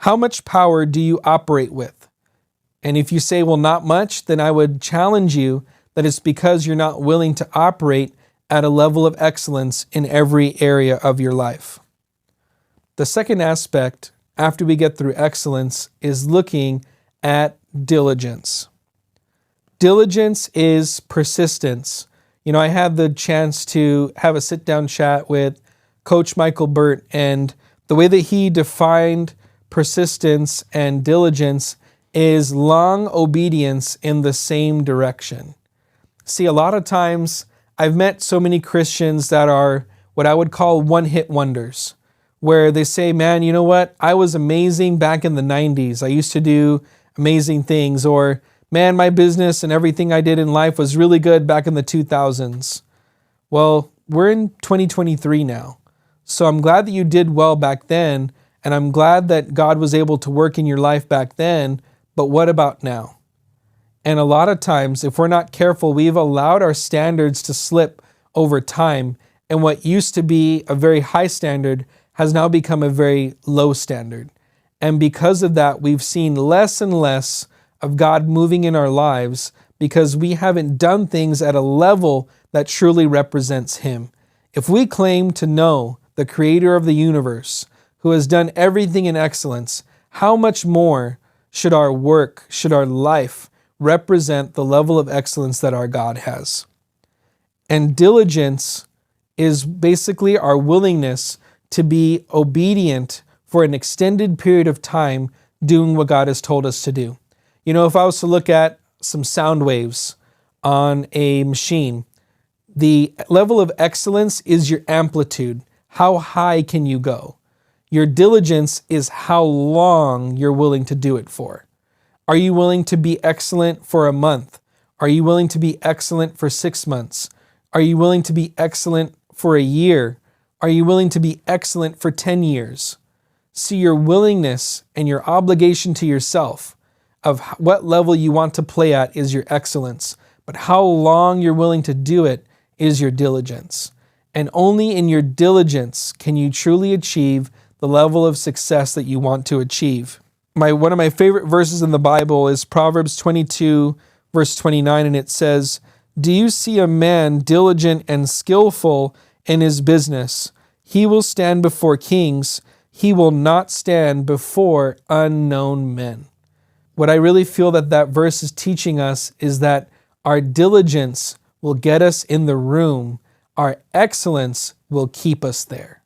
How much power do you operate with? And if you say, well, not much, then I would challenge you that it's because you're not willing to operate at a level of excellence in every area of your life. The second aspect, after we get through excellence, is looking at diligence. Diligence is persistence. You know, I had the chance to have a sit-down chat with Coach Michael Burt, and the way that he defined persistence and diligence is long obedience in the same direction. See, a lot of times I've met so many Christians that are what I would call one-hit wonders, where they say, man, you know what? I was amazing back in the 90s. I used to do amazing things. Or, man, my business and everything I did in life was really good back in the 2000s. Well, we're in 2023 now. So I'm glad that you did well back then, and I'm glad that God was able to work in your life back then, but what about now? And a lot of times, if we're not careful, we've allowed our standards to slip over time, and what used to be a very high standard has now become a very low standard. And because of that, we've seen less and less of God moving in our lives because we haven't done things at a level that truly represents Him. If we claim to know the Creator of the universe, who has done everything in excellence, how much more should our work, should our life represent the level of excellence that our God has? And diligence is basically our willingness to be obedient for an extended period of time doing what God has told us to do. You know, if I was to look at some sound waves on a machine, the level of excellence is your amplitude. How high can you go? Your diligence is how long you're willing to do it for. Are you willing to be excellent for a month? Are you willing to be excellent for 6 months? Are you willing to be excellent for a year? Are you willing to be excellent for 10 years? See, your willingness and your obligation to yourself of what level you want to play at is your excellence, but how long you're willing to do it is your diligence. And only in your diligence can you truly achieve the level of success that you want to achieve. One of my favorite verses in the Bible is Proverbs 22, verse 29, and it says, "Do you see a man diligent and skillful in his business? He will stand before kings. He will not stand before unknown men." What I really feel that verse is teaching us is that our diligence will get us in the room. Our excellence will keep us there.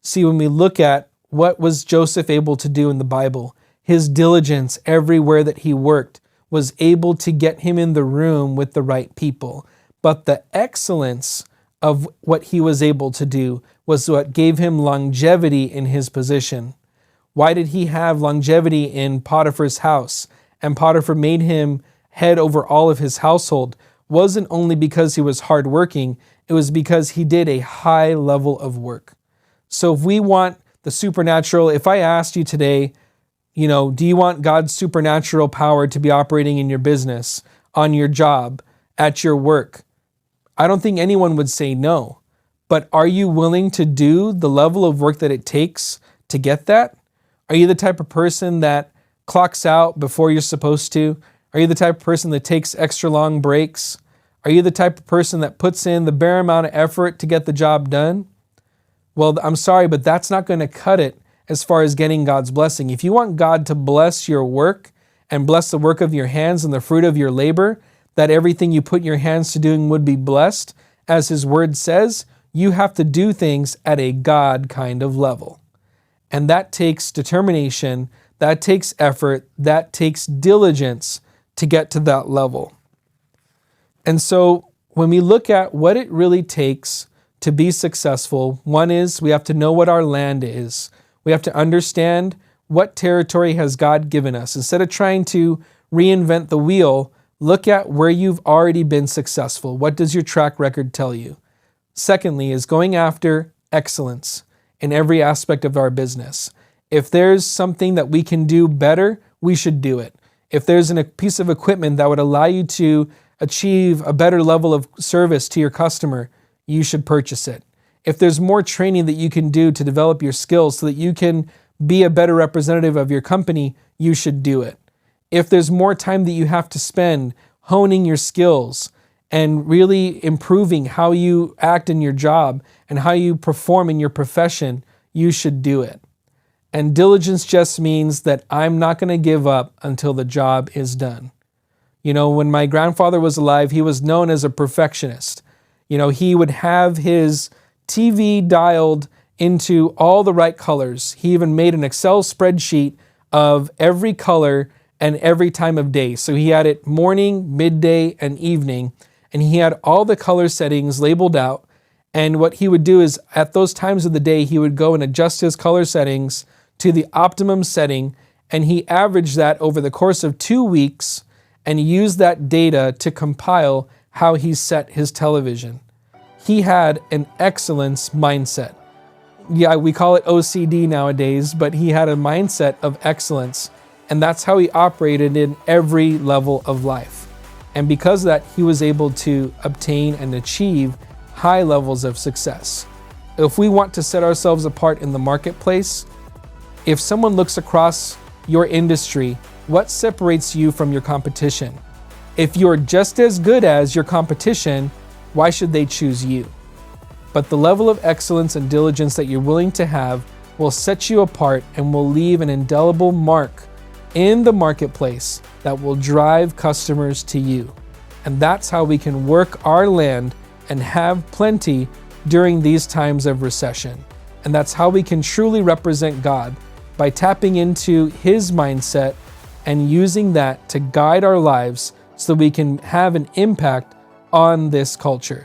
See, when we look at what was Joseph able to do in the Bible, his diligence everywhere that he worked was able to get him in the room with the right people. But the excellence of what he was able to do was what gave him longevity in his position. Why did he have longevity in Potiphar's house? And Potiphar made him head over all of his household. Wasn't only because he was hardworking, it was because he did a high level of work. So if we want the supernatural, if I asked you today, you know, do you want God's supernatural power to be operating in your business, on your job, at your work? I don't think anyone would say no. But are you willing to do the level of work that it takes to get that? Are you the type of person that clocks out before you're supposed to? Are you the type of person that takes extra long breaks? Are you the type of person that puts in the bare amount of effort to get the job done? Well, I'm sorry, but that's not going to cut it as far as getting God's blessing. If you want God to bless your work and bless the work of your hands and the fruit of your labor, that everything you put your hands to doing would be blessed, as His Word says, you have to do things at a God kind of level. And that takes determination, that takes effort, that takes diligence to get to that level. And so when we look at what it really takes to be successful, one is we have to know what our land is. We have to understand what territory has God given us. Instead of trying to reinvent the wheel, look at where you've already been successful. What does your track record tell you? Secondly, is going after excellence in every aspect of our business. If there's something that we can do better, we should do it. If there's a piece of equipment that would allow you to achieve a better level of service to your customer, you should purchase it. If there's more training that you can do to develop your skills so that you can be a better representative of your company, you should do it. If there's more time that you have to spend honing your skills and really improving how you act in your job and how you perform in your profession, you should do it. And diligence just means that I'm not going to give up until the job is done. When my grandfather was alive, he was known as a perfectionist. He would have his TV dialed into all the right colors. He even made an Excel spreadsheet of every color and every time of day. So he had it morning, midday, and evening, and he had all the color settings labeled out. And what he would do is at those times of the day, he would go and adjust his color settings to the optimum setting, and he averaged that over the course of 2 weeks and used that data to compile how he set his television. He had an excellence mindset. Yeah, we call it OCD nowadays, but he had a mindset of excellence, and that's how he operated in every level of life. And because of that, he was able to obtain and achieve high levels of success. If we want to set ourselves apart in the marketplace, if someone looks across your industry, what separates you from your competition? If you're just as good as your competition, why should they choose you? But the level of excellence and diligence that you're willing to have will set you apart and will leave an indelible mark in the marketplace that will drive customers to you. And that's how we can work our land and have plenty during these times of recession. And that's how we can truly represent God, by tapping into His mindset and using that to guide our lives so we can have an impact on this culture.